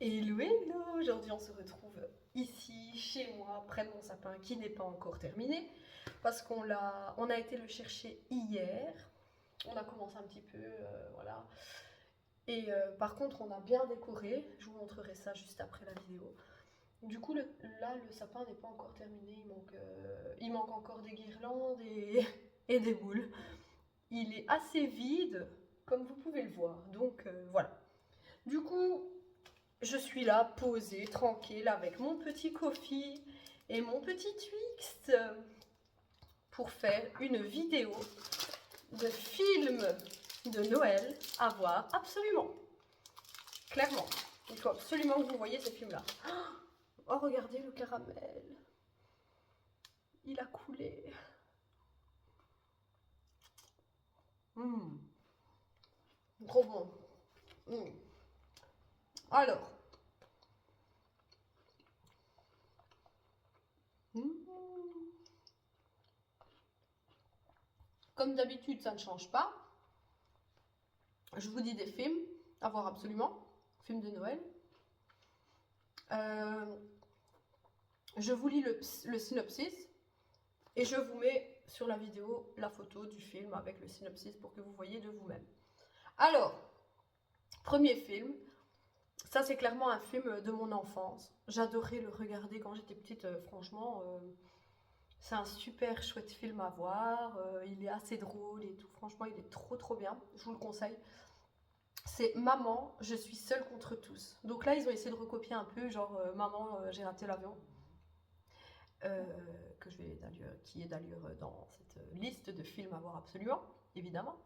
Hello, hello! Aujourd'hui, on se retrouve ici, chez moi, près de mon sapin qui n'est pas encore terminé parce on a été le chercher hier. On a commencé un petit peu, voilà. Et par contre, on a bien décoré. Je vous montrerai ça juste après la vidéo. Du coup, là, le sapin n'est pas encore terminé. Il manque encore des guirlandes et, et des boules. Il est assez vide, comme vous pouvez le voir. Donc, voilà. Du coup, je suis là, posée, tranquille, avec mon petit coffee et mon petit Twix pour faire une vidéo de film de Noël à voir absolument. Clairement. Il faut absolument que vous voyez ce film-là. Oh, regardez le caramel. Il a coulé. Mmh. Trop bon. Mmh. Alors. Mmh. Comme d'habitude, ça ne change pas. Je vous dis des films à voir absolument. Films de Noël. Je vous lis le synopsis et je vous mets sur la vidéo la photo du film avec le synopsis pour que vous voyez de vous-même. Alors, premier film, ça c'est clairement un film de mon enfance. J'adorais le regarder quand j'étais petite, franchement. C'est un super chouette film à voir, il est assez drôle et tout, franchement il est trop bien, je vous le conseille. C'est Maman, je suis seule contre tous. Donc là ils ont essayé de recopier un peu, genre Maman, j'ai raté l'avion. Qui est d'ailleurs dans cette liste de films à voir absolument, évidemment.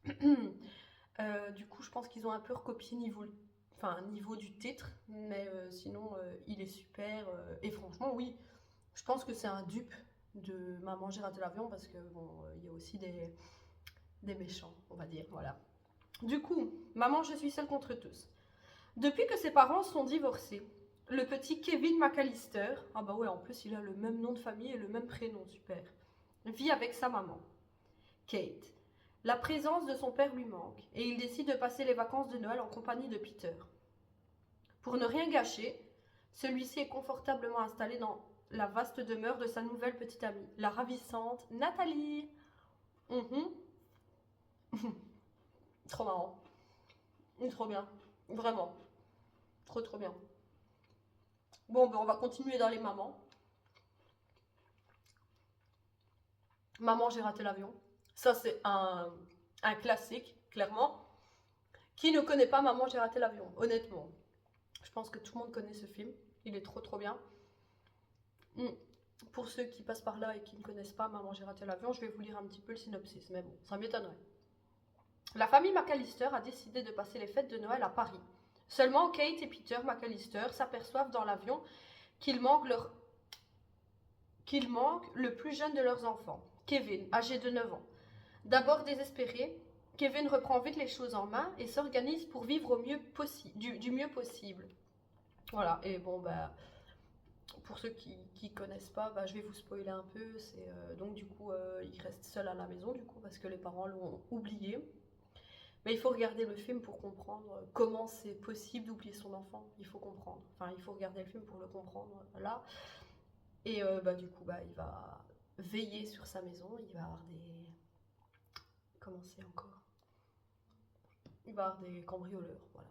Du coup, je pense qu'ils ont un peu recopié niveau du titre, mais sinon, il est super. Et franchement, oui, je pense que c'est un dupe de Maman, j'ai raté l'avion, parce que bon, il y a aussi des méchants, on va dire, voilà. Du coup, Maman, je suis seule contre tous. Depuis que ses parents sont divorcés, le petit Kevin McAllister, ah bah ouais, en plus il a le même nom de famille et le même prénom, super, vit avec sa maman, Kate. La présence de son père lui manque et il décide de passer les vacances de Noël en compagnie de Peter. Pour ne rien gâcher, celui-ci est confortablement installé dans la vaste demeure de sa nouvelle petite amie, la ravissante Nathalie. Trop marrant, trop bien, vraiment, trop bien. Bon, ben on va continuer dans les mamans. Maman, j'ai raté l'avion. Ça, c'est un classique, clairement. Qui ne connaît pas Maman, j'ai raté l'avion, honnêtement. Je pense que tout le monde connaît ce film. Il est trop bien. Pour ceux qui passent par là et qui ne connaissent pas Maman, j'ai raté l'avion, je vais vous lire un petit peu le synopsis, mais bon, ça m'étonnerait. La famille McAllister a décidé de passer les fêtes de Noël à Paris. Seulement, Kate et Peter McAllister s'aperçoivent dans l'avion qu'ils manquent le plus jeune de leurs enfants, Kevin, âgé de 9 ans. D'abord désespéré, Kevin reprend vite les choses en main et s'organise pour vivre du mieux possible. Voilà, et bon, bah, pour ceux qui connaissent pas, bah, je vais vous spoiler un peu. Donc, du coup, il reste seul à la maison, du coup, parce que les parents l'ont oublié. Mais il faut regarder le film pour comprendre comment c'est possible d'oublier son enfant. Il faut comprendre. Enfin, il faut regarder le film pour le comprendre, là. Et bah, du coup, bah, il va veiller sur sa maison. Il va avoir des... Comment c'est encore? Il va avoir des cambrioleurs, voilà.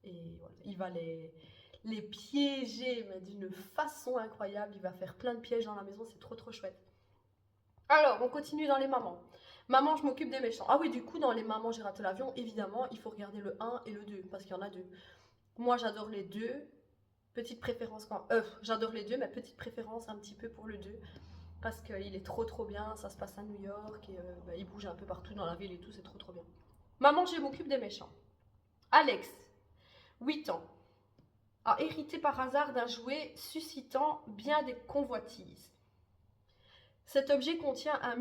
Et voilà, il va les piéger, mais d'une façon incroyable. Il va faire plein de pièges dans la maison, c'est trop chouette. Alors, on continue dans les mamans. Maman, je m'occupe des méchants. Ah oui, du coup, dans les mamans, j'ai raté l'avion, évidemment, il faut regarder le 1 et le 2, parce qu'il y en a deux. Moi, j'adore les deux. Petite préférence quand... j'adore les deux, mais petite préférence un petit peu pour le 2. Parce qu'il est trop bien, ça se passe à New York, et bah, il bouge un peu partout dans la ville et tout, c'est trop bien. Maman, je m'occupe des méchants. Alex, 8 ans, a hérité par hasard d'un jouet suscitant bien des convoitises. Cet objet contient un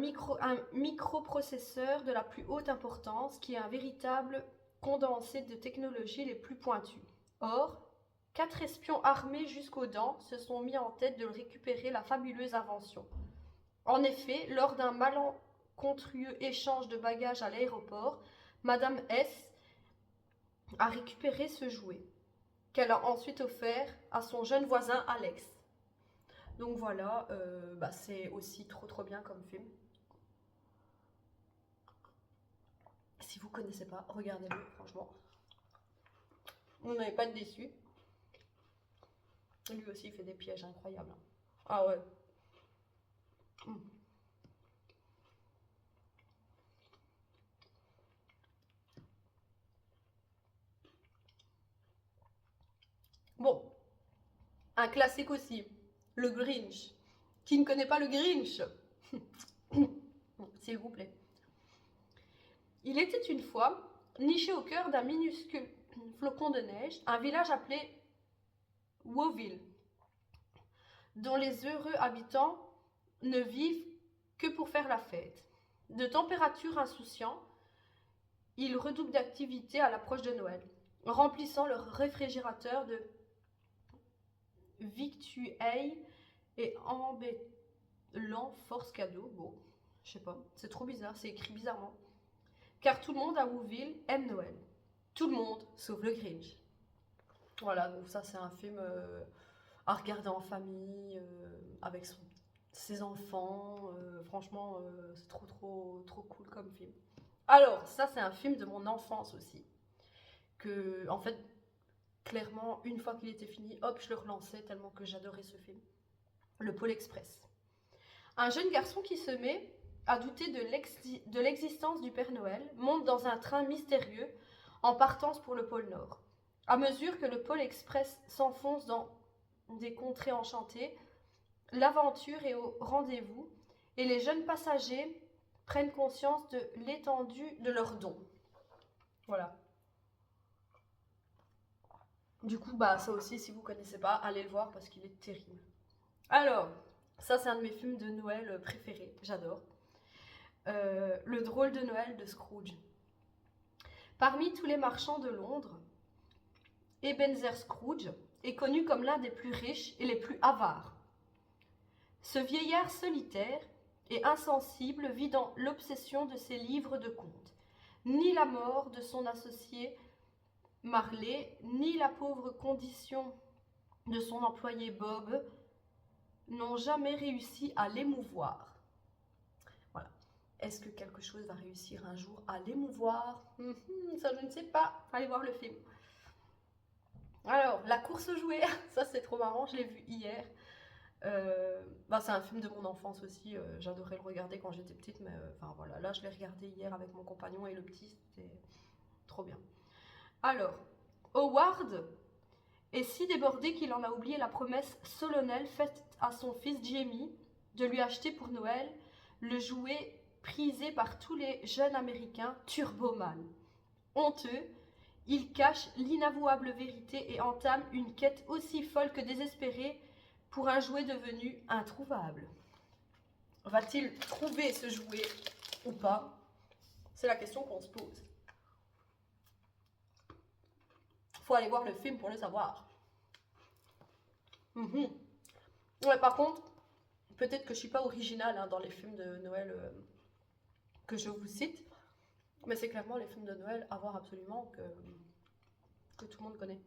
microprocesseur de la plus haute importance qui est un véritable condensé de technologies les plus pointues. Or, 4 espions armés jusqu'aux dents se sont mis en tête de récupérer la fabuleuse invention. En effet, lors d'un malencontreux échange de bagages à l'aéroport, Madame S a récupéré ce jouet. qu'elle a ensuite offert à son jeune voisin Alex. Donc voilà, c'est aussi trop bien comme film. Si vous connaissez pas, regardez-le, franchement. Vous n'allez pas être déçus. Lui aussi, il fait des pièges incroyables. Ah ouais. Mm. Bon, un classique aussi, le Grinch. Qui ne connaît pas le Grinch? S'il vous plaît. Il était une fois, niché au cœur d'un minuscule flocon de neige, un village appelé Whoville, dont les heureux habitants ne vivent que pour faire la fête. De température insouciant, ils redoublent d'activité à l'approche de Noël, remplissant leur réfrigérateur de victuailles et embellant force cadeau. Bon, je sais pas, c'est trop bizarre, c'est écrit bizarrement. Car tout le monde à Whoville aime Noël. Tout le monde, sauf le Grinch. Voilà, donc ça c'est un film à regarder en famille, avec ses enfants. Franchement, c'est trop cool comme film. Alors, ça c'est un film de mon enfance aussi. Que, en fait, clairement, une fois qu'il était fini, hop, je le relançais tellement que j'adorais ce film. Le Pôle Express. Un jeune garçon qui se met à douter de l'existence du Père Noël monte dans un train mystérieux en partance pour le pôle Nord. À mesure que le Pôle Express s'enfonce dans des contrées enchantées, l'aventure est au rendez-vous et les jeunes passagers prennent conscience de l'étendue de leurs dons. Voilà. Du coup, ça aussi, si vous ne connaissez pas, allez le voir parce qu'il est terrible. Alors, ça c'est un de mes films de Noël préférés, j'adore. Le drôle de Noël de Scrooge. Parmi tous les marchands de Londres, Ebenezer Scrooge est connu comme l'un des plus riches et les plus avares. Ce vieillard solitaire et insensible vit dans l'obsession de ses livres de contes. Ni la mort de son associé Marley, ni la pauvre condition de son employé Bob n'ont jamais réussi à l'émouvoir. Voilà. Est-ce que quelque chose va réussir un jour à l'émouvoir? Ça, je ne sais pas. Allez voir le film. Alors, La course aux jouets, ça c'est trop marrant, je l'ai vu hier. C'est un film de mon enfance aussi, j'adorais le regarder quand j'étais petite, mais voilà, là je l'ai regardé hier avec mon compagnon et le petit, c'était trop bien. Alors, Howard est si débordé qu'il en a oublié la promesse solennelle faite à son fils Jamie de lui acheter pour Noël le jouet prisé par tous les jeunes américains, Turboman. Honteux, il cache l'inavouable vérité et entame une quête aussi folle que désespérée pour un jouet devenu introuvable. Va-t-il trouver ce jouet ou pas? C'est la question qu'on se pose. Faut aller voir le film pour le savoir. Ouais, par contre, peut-être que je suis pas originale dans les films de Noël que je vous cite, mais c'est clairement les films de Noël à voir absolument que tout le monde connaît.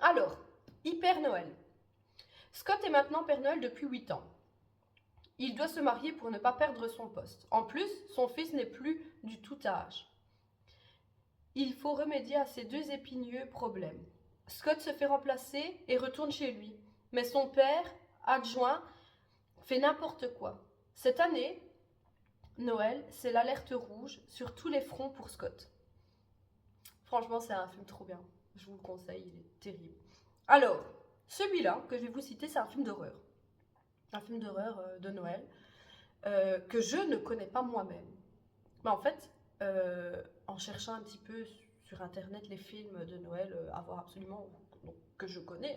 Alors, Hyper Noël. Scott est maintenant Père Noël depuis 8 ans. Il doit se marier pour ne pas perdre son poste. En plus, son fils n'est plus du tout âge. Il faut remédier à ces deux épineux problèmes. Scott se fait remplacer et retourne chez lui. Mais son père, adjoint, fait n'importe quoi. Cette année, Noël, c'est l'alerte rouge sur tous les fronts pour Scott. Franchement, c'est un film trop bien. Je vous le conseille, il est terrible. Alors, celui-là que je vais vous citer, c'est un film d'horreur. Un film d'horreur de Noël que je ne connais pas moi-même. Mais en fait, en cherchant un petit peu sur internet les films de Noël à voir absolument, donc, que je connais,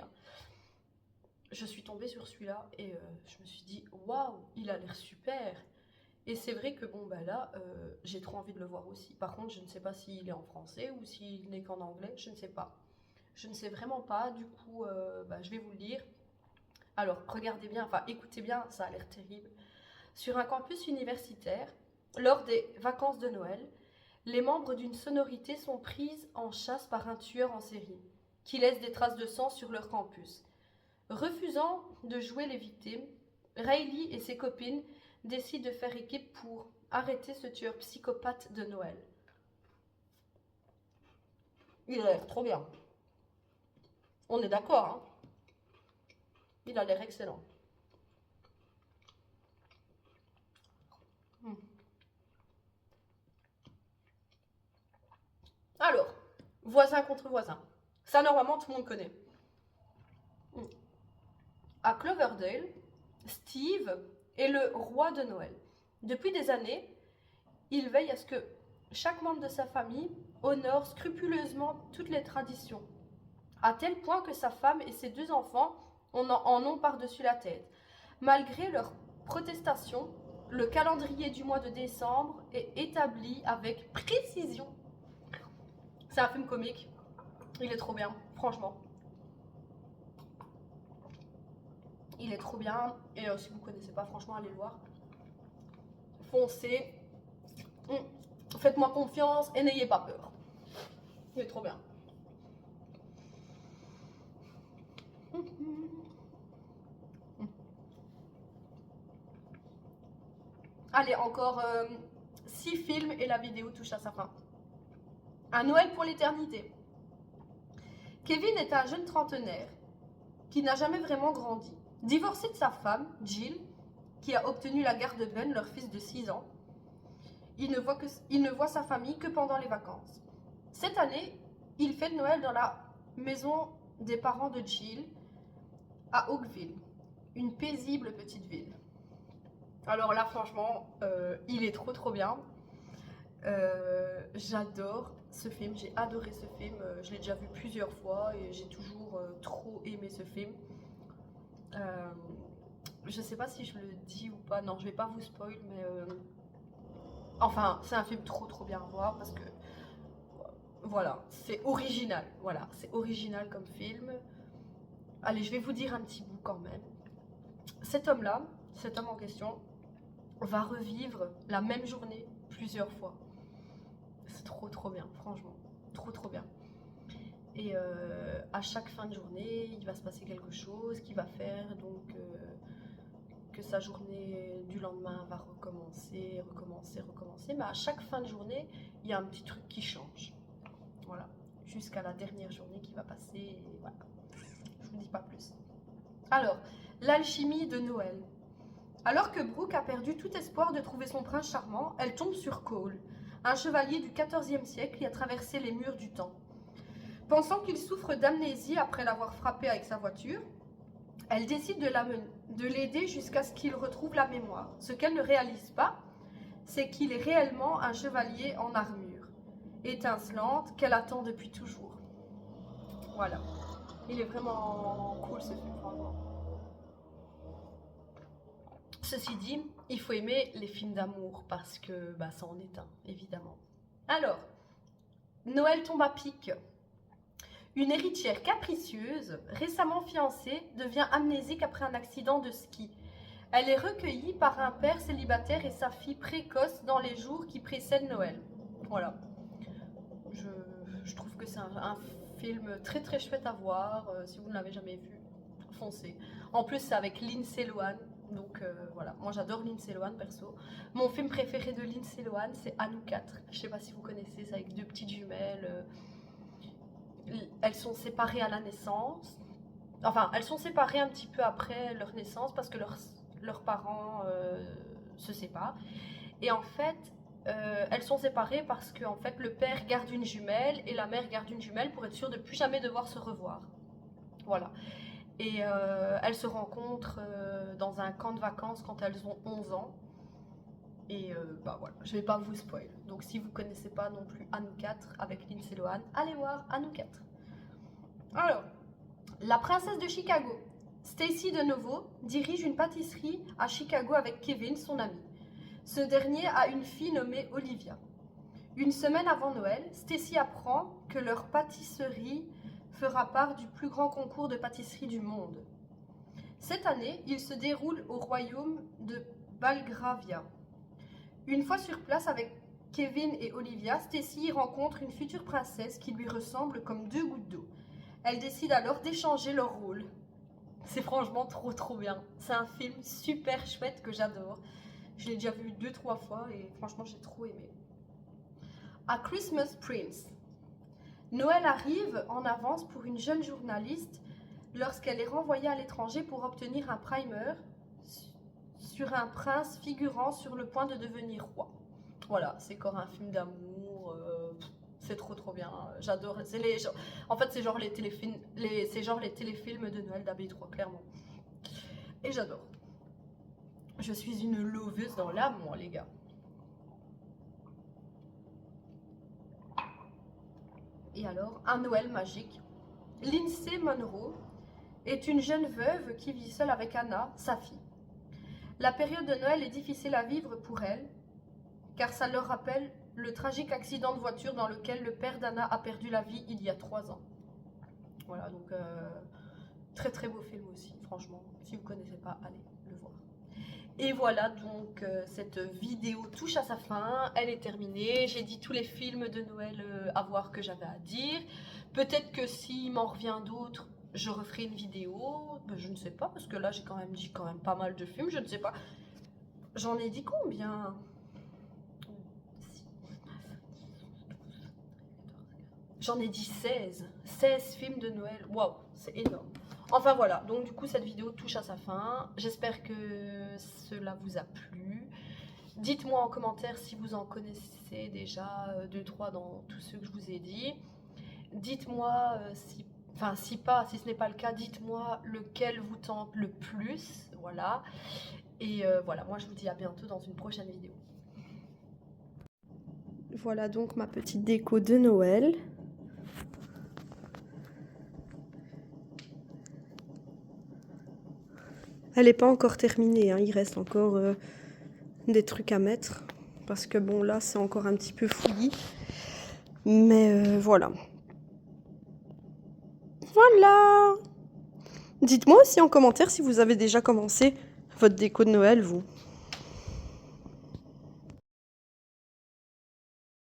je suis tombée sur celui-là et je me suis dit waouh, il a l'air super. Et c'est vrai que là, j'ai trop envie de le voir aussi. Par contre, je ne sais pas s'il est en français ou s'il n'est qu'en anglais, je ne sais pas. Je ne sais vraiment pas, du coup, je vais vous le lire. Alors, regardez bien, écoutez bien, ça a l'air terrible. Sur un campus universitaire, lors des vacances de Noël, les membres d'une sonorité sont pris en chasse par un tueur en série, qui laisse des traces de sang sur leur campus. Refusant de jouer les victimes, Riley et ses copines décident de faire équipe pour arrêter ce tueur psychopathe de Noël. Il a l'air trop bien. On est d'accord, hein? Il a l'air excellent. Alors, voisin contre voisin. Ça, normalement, tout le monde connaît. À Cloverdale, Steve est le roi de Noël. Depuis des années, il veille à ce que chaque membre de sa famille honore scrupuleusement toutes les traditions, à tel point que sa femme et ses 2 enfants en ont par-dessus la tête. Malgré leur protestation, le calendrier du mois de décembre est établi avec précision. C'est un film comique, il est trop bien, franchement. Il est trop bien, et si vous ne connaissez pas, franchement, allez le voir. Foncez, faites-moi confiance et n'ayez pas peur. Il est trop bien. Allez, encore 6 films et la vidéo touche à sa fin. Un Noël pour l'éternité. Kevin est un jeune trentenaire qui n'a jamais vraiment grandi. Divorcé de sa femme, Jill, qui a obtenu la garde de Ben, leur fils de 6 ans, il ne voit sa famille que pendant les vacances. Cette année, il fête Noël dans la maison des parents de Jill à Oakville, une paisible petite ville. Alors là, franchement, il est trop bien. J'adore ce film, j'ai adoré ce film, je l'ai déjà vu plusieurs fois et j'ai toujours trop aimé ce film. Je sais pas si je le dis ou pas, non je vais pas vous spoil, mais enfin c'est un film trop bien à voir parce que voilà, c'est original, voilà, c'est original comme film. Allez, je vais vous dire un petit bout quand même. Cet homme en question, va revivre la même journée plusieurs fois. C'est trop bien, franchement, trop bien. Et à chaque fin de journée, il va se passer quelque chose qui va faire donc que sa journée du lendemain va recommencer. Mais à chaque fin de journée, il y a un petit truc qui change. Voilà, jusqu'à la dernière journée qui va passer. Et voilà, je vous dis pas plus. Alors, l'alchimie de Noël. Alors que Brooke a perdu tout espoir de trouver son prince charmant, elle tombe sur Cole, un chevalier du XIVe siècle qui a traversé les murs du temps. Pensant qu'il souffre d'amnésie après l'avoir frappé avec sa voiture, elle décide de l'aider jusqu'à ce qu'il retrouve la mémoire. Ce qu'elle ne réalise pas, c'est qu'il est réellement un chevalier en armure, étincelante, qu'elle attend depuis toujours. Voilà. Il est vraiment cool ce film, franchement. Ceci dit, il faut aimer les films d'amour parce que ça en est un, évidemment. Alors, Noël tombe à pic. Une héritière capricieuse, récemment fiancée, devient amnésique après un accident de ski. Elle est recueillie par un père célibataire et sa fille précoce dans les jours qui précèdent Noël. Voilà. Je trouve que c'est un film très chouette à voir. Si vous ne l'avez jamais vu, foncez. En plus, c'est avec Lindsay Lohan. Donc voilà, moi j'adore Lindsay Lohan perso. Mon film préféré de Lindsay Lohan, c'est À nous quatre. Je sais pas si vous connaissez, c'est avec 2 petites jumelles. Elles sont séparées à la naissance. Enfin, elles sont séparées un petit peu après leur naissance parce que leurs parents se séparent. Et en fait, elles sont séparées parce que en fait, le père garde une jumelle et la mère garde une jumelle pour être sûre de plus jamais devoir se revoir. Voilà. Et elles se rencontrent dans un camp de vacances quand elles ont 11 ans. Et voilà, je vais pas vous spoil. Donc si vous connaissez pas non plus À nous quatre avec Lindsay Lohan, allez voir À nous quatre. Alors, la princesse de Chicago. Stacy de nouveau dirige une pâtisserie à Chicago avec Kevin, son ami. Ce dernier a une fille nommée Olivia. Une semaine avant Noël, Stacy apprend que leur pâtisserie fera part du plus grand concours de pâtisserie du monde. Cette année, il se déroule au royaume de Belgravia. Une fois sur place avec Kevin et Olivia, Stacy rencontre une future princesse qui lui ressemble comme deux gouttes d'eau. Elle décide alors d'échanger leurs rôles. C'est franchement trop bien. C'est un film super chouette que j'adore. Je l'ai déjà vu 2-3 fois et franchement j'ai trop aimé. A Christmas Prince. Noël arrive en avance pour une jeune journaliste lorsqu'elle est renvoyée à l'étranger pour obtenir un primer sur un prince figurant sur le point de devenir roi. Voilà, c'est encore un film d'amour, c'est trop bien, j'adore. En fait, c'est genre les téléfilms, les téléfilms de Noël d'AB3, clairement. Et j'adore. Je suis une loveuse dans l'âme, moi, les gars. Et alors, un Noël magique. Lindsay Monroe est une jeune veuve qui vit seule avec Anna, sa fille. La période de Noël est difficile à vivre pour elle, car ça leur rappelle le tragique accident de voiture dans lequel le père d'Anna a perdu la vie il y a 3 ans. Voilà, donc très beau film aussi, franchement. Si vous ne connaissez pas, allez le voir. Et voilà, donc cette vidéo touche à sa fin, elle est terminée. J'ai dit tous les films de Noël à voir que j'avais à dire. Peut-être que s'il m'en revient d'autres, je referai une vidéo. Ben, je ne sais pas, parce que là j'ai quand même dit pas mal de films, je ne sais pas. J'en ai dit combien? J'en ai dit 16. 16 films de Noël. Waouh, c'est énorme. Enfin voilà, donc du coup cette vidéo touche à sa fin. J'espère que cela vous a plu. Dites-moi en commentaire si vous en connaissez déjà 2-3 dans tous ceux que je vous ai dit. Dites-moi si ce n'est pas le cas, dites-moi lequel vous tente le plus. Voilà. Et voilà, moi je vous dis à bientôt dans une prochaine vidéo. Voilà donc ma petite déco de Noël. Elle n'est pas encore terminée, hein. Il reste encore des trucs à mettre. Parce que bon, là, c'est encore un petit peu fouillis. Mais voilà. Voilà! Dites-moi aussi en commentaire si vous avez déjà commencé votre déco de Noël, vous.